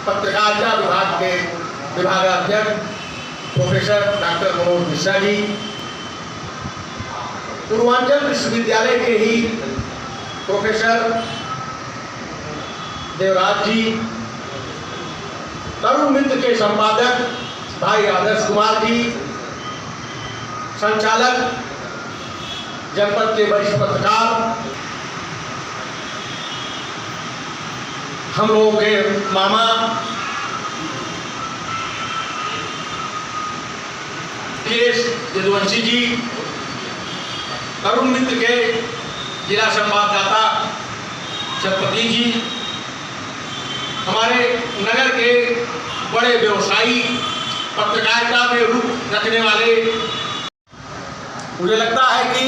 पत्रकारिता विभाग के विभागाध्यक्ष प्रोफेसर डॉक्टर मनोज मिश्रा जी, पूर्वांचल विश्वविद्यालय के ही प्रोफेसर देवराज जी, तरुण मित्र के संपादक भाई आदर्श कुमार जी, संचालक जनपद के वरिष्ठ पत्रकार, हम लोगों के मामा यदुवंशी जी, तरुण मित्र के जिला संवाददाता छत्रपति जी, हमारे नगर के बड़े व्यवसायी, पत्रकारिता में रुख रखने वाले। मुझे लगता है कि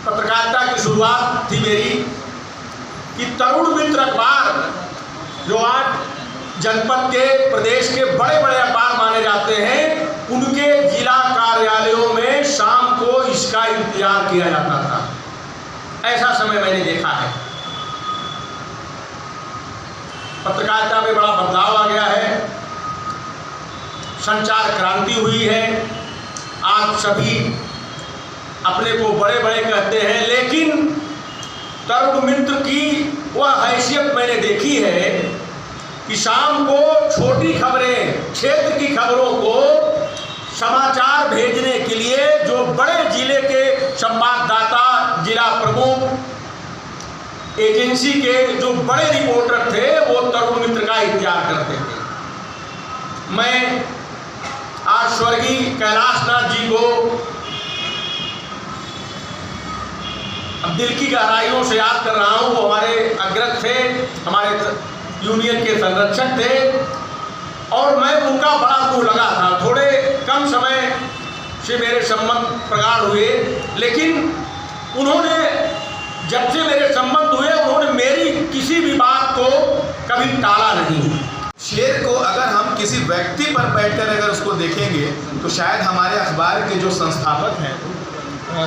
पत्रकारिता की शुरुआत थी मेरी कि तरुण मित्र अखबार, जो आज जनपद के प्रदेश के बड़े बड़े अखबार माने जाते हैं, उनके जिला कार्यालयों में शाम को इसका इंतजार किया जाता था। ऐसा समय मैंने देखा है। पत्रकारिता में बड़ा बदलाव आ गया है, संचार क्रांति हुई है। आज सभी अपने को बड़े बड़े कहते हैं, लेकिन तरुण मित्र की वह हैसियत मैंने देखी है कि शाम को छोटी खबरें, क्षेत्र की खबरों को समाचार भेजने के लिए जो बड़े जिले के संवाददाता, जिला प्रमुख, एजेंसी के जो बड़े रिपोर्टर थे, वो तरुण मित्र का इंतजार करते थे। मैं आज स्वर्गीय कैलाशनाथ जी को अब दिल की गहराइयों से याद कर रहा हूँ। वो हमारे अग्रज थे, हमारे यूनियन के संरक्षक थे, और मैं उनका बड़ा मुँह लगा था। थोड़े कम समय से मेरे संबंध प्रगाढ़ हुए, लेकिन उन्होंने, जब से मेरे संबंध हुए, उन्होंने मेरी किसी भी बात को कभी टाला नहीं। शेर को अगर हम किसी व्यक्ति पर बैठकर अगर उसको देखेंगे तो शायद हमारे अखबार के जो संस्थापक हैं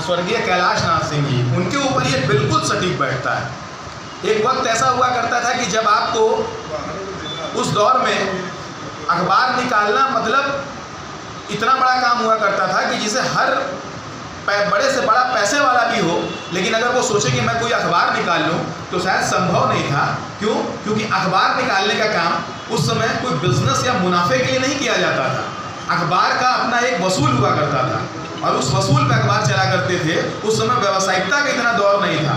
स्वर्गीय कैलाशनाथ सिंह जी, उनके ऊपर ये बिल्कुल सटीक बैठता है। एक वक्त ऐसा हुआ करता था कि जब आपको उस दौर में अखबार निकालना मतलब इतना बड़ा काम हुआ करता था कि जिसे हर बड़े से बड़ा पैसे वाला भी हो, लेकिन अगर वो सोचे कि मैं कोई अखबार निकाल लूँ तो शायद संभव नहीं था। क्यों? क्योंकि अखबार निकालने का काम उस समय कोई बिजनेस या मुनाफे के लिए नहीं किया जाता था। अखबार का अपना एक वसूल हुआ करता था, और उस वसूल पे अखबार चला करते थे। उस समय व्यावसायिकता का इतना दौर नहीं था।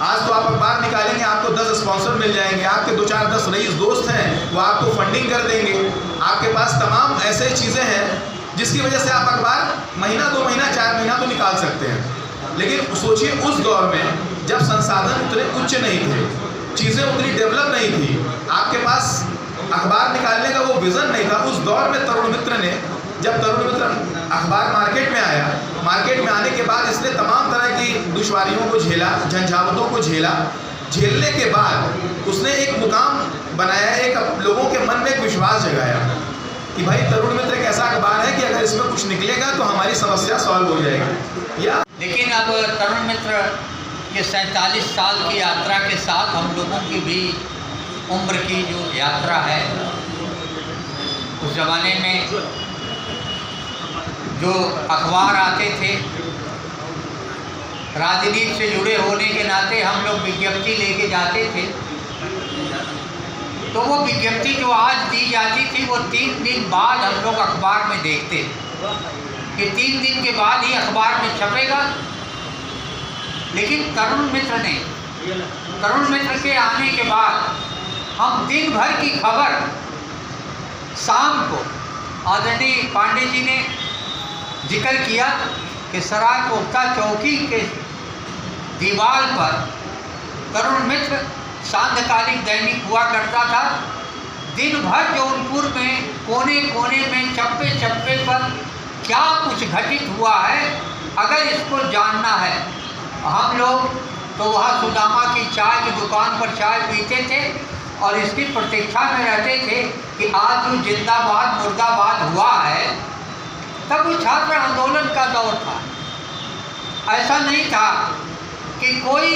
आज तो आप अखबार निकालेंगे, आपको 10 स्पॉन्सर मिल जाएंगे, आपके 2-4-10 रईस दोस्त हैं, वो आपको फंडिंग कर देंगे। आपके पास तमाम ऐसे चीज़ें हैं जिसकी वजह से आप अखबार महीना, 2 महीना, 4 महीना तो निकाल सकते हैं। लेकिन सोचिए उस दौर में जब संसाधन उतने उच्च नहीं थे, चीज़ें उतनी डेवलप नहीं थी, आपके पास अखबार निकालने का वो विज़न नहीं था। उस दौर में तरुण मित्र ने, जब तरुण मित्र अखबार मार्केट में आया, मार्केट में आने के बाद इसने तमाम तरह की दुश्वारियों को झेला, झंझावतों को झेला। झेलने के बाद उसने एक मुकाम बनाया, एक लोगों के मन में एक विश्वास जगाया कि भाई तरुण मित्र एक ऐसा अखबार है कि अगर इसमें कुछ निकलेगा तो हमारी समस्या सॉल्व हो जाएगी। लेकिन अब तरुण मित्र ये 47 साल की यात्रा के साथ हम लोगों की भी उम्र की जो यात्रा है, उस ज़माने में जो अखबार आते थे, राजनीति से जुड़े होने के नाते हम लोग विज्ञप्ति लेके जाते थे, तो वो विज्ञप्ति जो आज दी जाती थी वो 3 दिन बाद हम लोग अखबार में देखते कि 3 दिन के बाद ही अखबार में छपेगा। लेकिन तरुण मित्र के आने के बाद हम दिन भर की खबर शाम को, आदरणीय पांडे जी ने जिक्र किया कि सराय कोफ्ता चौकी के दीवार पर तरुण मित्र सांध्यकालिक दैनिक हुआ करता था। दिन भर जौनपुर में कोने कोने में, चप्पे चप्पे पर क्या कुछ घटित हुआ है, अगर इसको जानना है, हम लोग तो वहाँ सुदामा की चाय की दुकान पर चाय पीते थे और इसकी प्रतीक्षा में रहते थे कि आज जो जिंदाबाद मुर्दाबाद हुआ है। तब वो छात्र आंदोलन का दौर था। ऐसा नहीं था कि कोई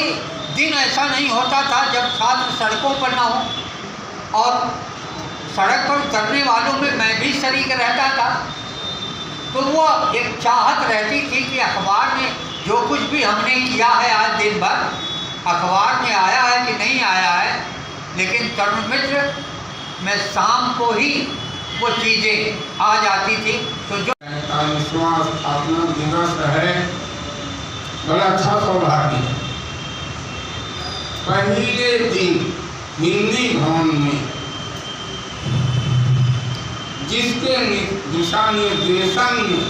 दिन ऐसा नहीं होता था जब छात्र सड़कों पर ना हो और सड़क पर उतरने वालों में मैं भी शरीक रहता था। तो वो एक चाहत रहती थी कि अखबार में जो कुछ भी हमने किया है आज दिन भर, अखबार में आया है कि नहीं आया है, लेकिन तरुण मित्र में शाम को ही वो चीज़ें आ जाती थी। तो जो 45वां स्थापना दिवस है, बड़ा अच्छा सौभाग्य है। पहले दिन हिंदी भवन में जिसके दिशा निर्देशन में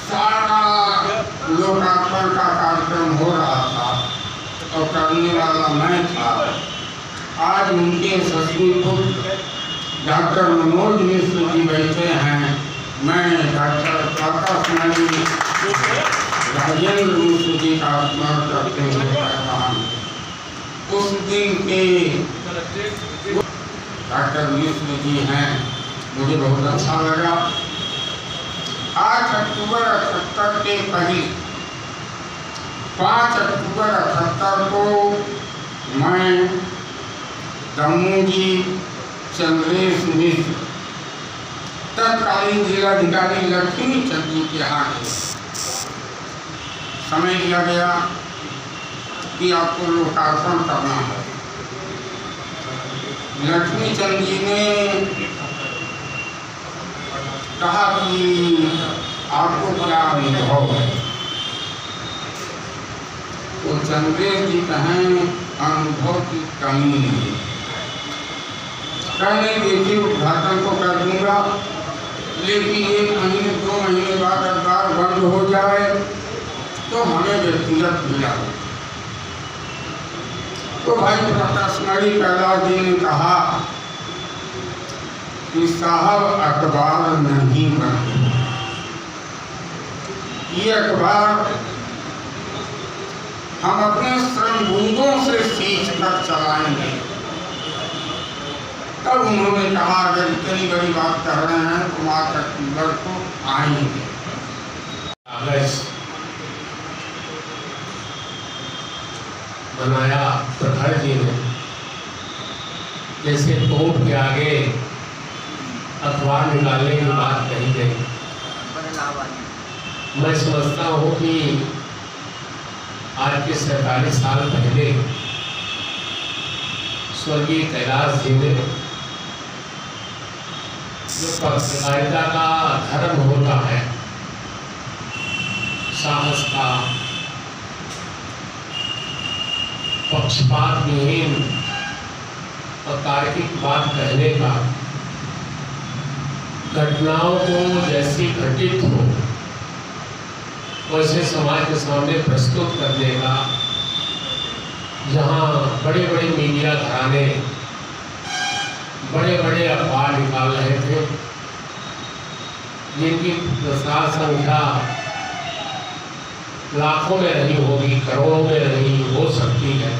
सारा लोकार्पण का कार्यक्रम हो रहा था और करने वाला मैं था, आज उनके ससुर पुत्र डॉक्टर मनोज मिश्र जी बैठे हैं। मैं डॉक्टर आकाशवाणी राजेंद्र मिश्र जी का स्मरण करते हुए कह रहा हूँ, उस दिन के डॉक्टर मिश्र जी हैं, मुझे बहुत अच्छा लगा। 8 अक्टूबर 78 के पहले 5 अक्टूबर 78 को मैं दमू जी चंद्रेश मिश्र तत्कालीन जिलाधिकारी लक्ष्मी चंद जी के यहाँ समय दिया गया कि आपको लोकार्पण करना है। लक्ष्मी चंद जी ने कहा कि आपको क्या अनुभव है, तो चंद्रेश जी कहें अनुभव की कमी नहीं, कहने देखिए उद्घाटन तो कर दूंगा, लेकिन 1 महीने 2 महीने बाद अखबार बंद हो जाए तो हमें व्यक्तिगत मिला। तो भाई प्रकाशमणि कैलाश जी ने कहा कि साहब अखबार नहीं बने, ये अखबार हम अपने श्रमबूंदों से सींच कर चलाएंगे। तब उन्होंने कहा अगर इतनी बड़ी बात कर रहे हैं तो मार्च अक्टूबर को आएंगे। कागज बनाया प्रखर जी ने, जैसे तोप के आगे अखबार निकालने की बात कही गई। मैं समझता हूँ कि आज के 47 साल पहले स्वर्गीय कैलाश जी ने जो पत्रकारिता का धर्म होता है, साहस का, पक्षपात विहीन और तार्किक बात कहने का, घटनाओं को जैसी घटित हो वैसे समाज के सामने प्रस्तुत करने का, जहाँ बड़े बड़े मीडिया घराने बड़े बड़े अखबार निकाल रहे थे, जिनकी प्रसार संख्या लाखों में नहीं होगी, करोड़ों में नहीं हो सकती है,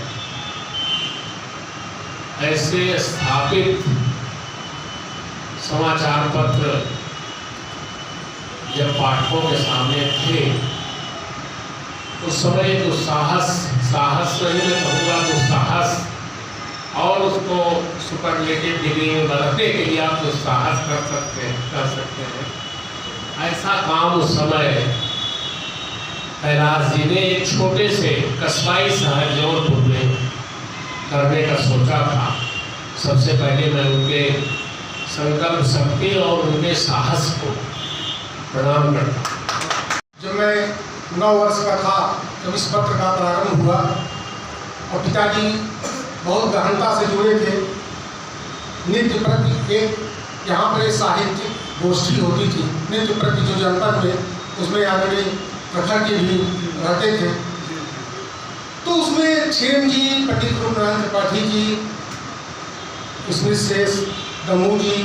ऐसे स्थापित समाचार पत्र जब पाठकों के सामने थे, उस समय जो साहस नहीं मैं कहूँगा, तो साहस और उसको सुपरलेटिव डिग्री में बदलने के लिए आप जो साहस कर सकते हैं, ऐसा काम उस समय कैलाश जी ने एक छोटे से कस्बाई शहर जौनपुर में करने का सोचा था। सबसे पहले मैं उनके संकल्प शक्ति और उनके साहस को प्रणाम करता हूँ। जब मैं 9 वर्ष का था जब इस पत्र का प्रारंभ हुआ और पिताजी बहुत गहनता से जुड़े थे, नृत्य प्रति एक यहाँ पर साहित्यिक गोष्ठी होती थी नृत्य प्रति जो जनपद में, उसमें आदरणीय प्रखर जी भी रहते थे। तो उसमें क्षेम जी, पंडित रूपनारायण त्रिपाठी जी, स्मृत शेष दमू जी,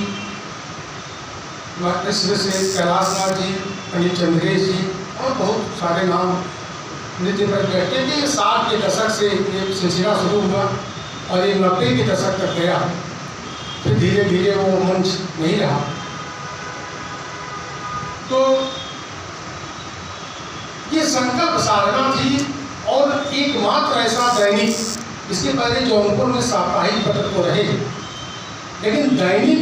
स्मृत शेष कैलाश नाथ जी, पंडित चंद्रेश जी और बहुत सारे नाम नृत्य पर बैठते थे। 60 के दशक से ये सिलसिला शुरू हुआ और ये 90 के दशक तक गया, फिर धीरे धीरे वो मंच नहीं रहा। तो ये संकल्प साधना थी और एकमात्र ऐसा दैनिक, इसके पहले जौनपुर में साप्ताहिक पत्र तो रहे, लेकिन दैनिक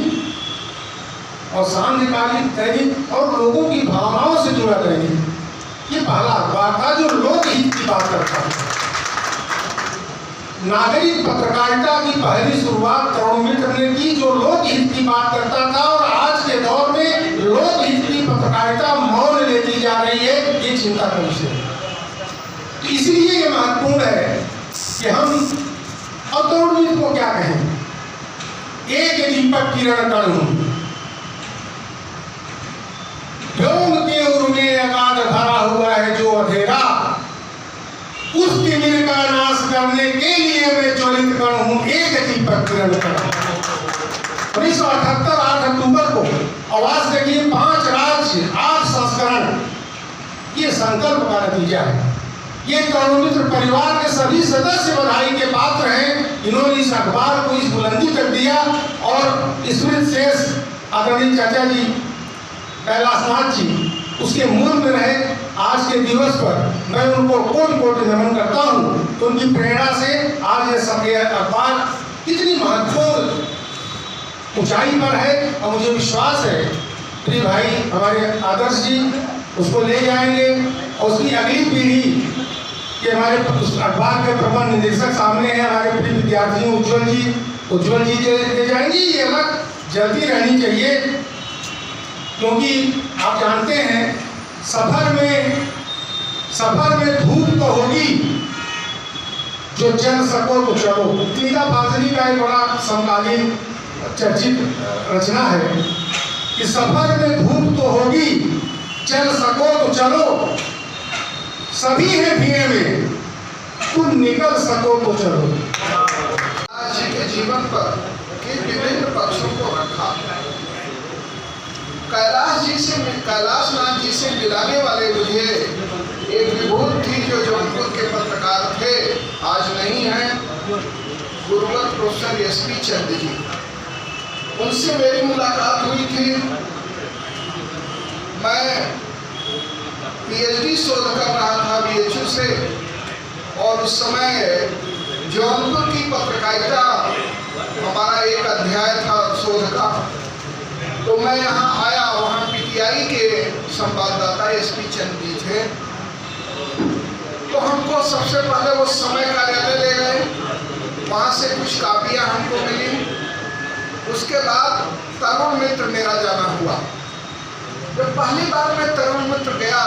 और सांध्यकालीन दैनिक और लोगों की भावनाओं से जुड़ा दैनिक, ये पहला अखबार था जो लोकहित की बात करता था। नागरिक पत्रकारिता की पहली शुरुआत तरुण मित्र ने की, जो लोकहित की बात करता था। और आज के दौर में लोकहित की पत्रकारिता मौन लेती जा रही है, ये चिंता का विषय है। तो इसलिए ये महत्वपूर्ण है कि हम और तरुण मित्र को क्या कहें, एक दीपक किरण कण हूं, व्योम के उर में अगाध भरा हुआ है जो अंधेरा, उस तिमिर का नाश करने के लिए मैं ज्वलित कण हूं, एक दीपक किरण कण। 1978 8 अक्टूबर को आवाज देखिए, 5 राज्य 8 संस्करण, ये संकल्प का नतीजा है। ये तरुण मित्र परिवार के सभी सदस्य बधाई के पात्र हैं। इन्होंने इस अखबार को इस बुलंदी तक दिया और स्मृत शेष आदरणीय चाचा जी कैलाशनाथ जी उसके मूल में रहे। आज के दिवस पर मैं उनको कोटि कोटि नमन करता हूँ। तो उनकी प्रेरणा से आज ये सब अखबार कितनी महत्वपूर्ण ऊंचाई पर है। और मुझे विश्वास है प्रिय भाई हमारे आदर्श जी उसको ले जाएंगे और उसकी अगली पीढ़ी के हमारे अखबार के प्रबंध निदेशक सामने हैं, हमारे प्रिय विद्यार्थी उज्जवल जी ले जाएंगे। ये अलग जल्दी रहनी चाहिए, क्योंकि आप जानते हैं सफर में धूप तो होगी, जो चल सको तो चलो। तीजा फाजली का एक बड़ा समकालीन चर्चित रचना है कि सफर में धूप तो होगी, चल सको तो चलो, सभी है भीड़ में, तुम निकल सको तो चलो। आज के जीवन पर के विभिन्न पक्षों को रखा। कैलाशनाथ जी से मिलाने वाले मुझे एक विभूत थी जो जौनपुर के पत्रकार थे, आज नहीं हैं, गुरुवर प्रोफेसर एसपी चंद जी। उनसे मेरी मुलाकात हुई थी। मैं पीएचडी शोध कर रहा था बीएचयू से, और उस समय जौनपुर की पत्रकारिता हमारा एक अध्याय था शोध का। तो मैं यहाँ आया, वहाँ पीटीआई के संवाददाता एसपी चंद जी थे। तो हमको सबसे पहले वो समय कार्यालय ले गए, वहाँ से कुछ कापियाँ हमको मिली। उसके बाद तरुण मित्र मेरा जाना हुआ। जब पहली बार मैं तरुण मित्र गया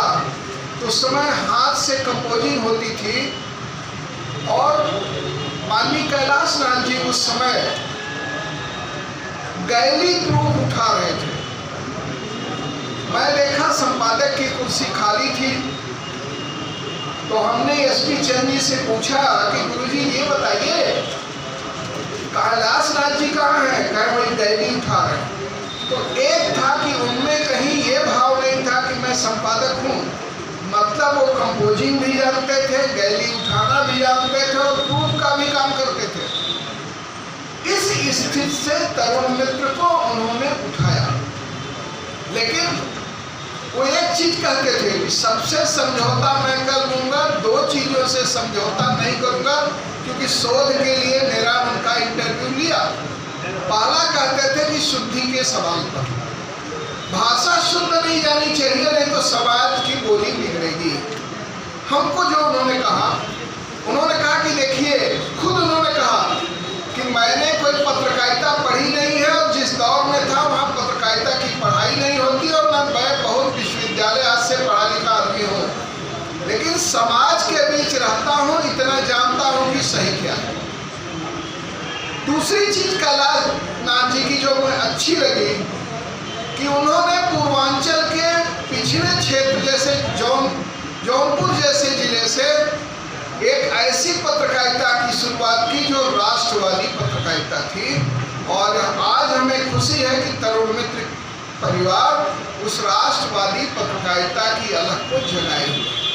तो उस समय हाथ से कंपोजिंग होती थी, और माननीय कैलाशनाथ जी उस समय गैली प्रूफ उठा रहे थे। मैं देखा संपादक की कुर्सी खाली थी, तो हमने एसपी चंद जी से पूछा कि गुरुजी ये बताइए कैलाशनाथ जी कहाँ हैं? कहे वही गैली उठा रहे। तो एक था कि उनमें कहीं ये भाव नहीं था कि मैं संपादक हूँ, मतलब वो कंपोजिंग भी जानते थे, गैली उठाना भी जानते थे और प्रूफ का भी काम करते थे। इस स्थिति से तरुण मित्र को उन्होंने उठाया, लेकिन वो एक चीज कहते थे कि सबसे समझौता मैं कर लूंगा, 2 चीजों से समझौता नहीं करूंगा, क्योंकि शोध के लिए मेरा उनका इंटरव्यू लिया। पहला कहते थे कि शुद्धि के सवाल पर, भाषा शुद्ध नहीं जानी चाहिए, नहीं तो समाज की बोली बिगड़ेगी। हमको जो उन्होंने कहा कि देखिए, खुद उन्होंने कहा कि मैंने कोई पत्रकारिता पढ़ी नहीं है, और जिस दौर में था वहाँ पत्रकारिता की पढ़ाई नहीं होती, और मैं बहुत विश्वविद्यालय आज से पढ़ा लिखा आदमी हूँ, लेकिन समाज के बीच रहता हूँ, इतना जानता हूँ कि सही क्या है। दूसरी चीज कैलाशनाथ जी की जो मुझे अच्छी लगी कि उन्होंने पूर्वांचल के पिछड़े क्षेत्र जैसे जौनपुर जैसे जिले से एक ऐसी पत्रकारिता की शुरुआत की जो राष्ट्रवादी पत्रकारिता थी। और आज हमें खुशी है कि तरुण मित्र परिवार उस राष्ट्रवादी पत्रकारिता की अलख को जगाए हुए।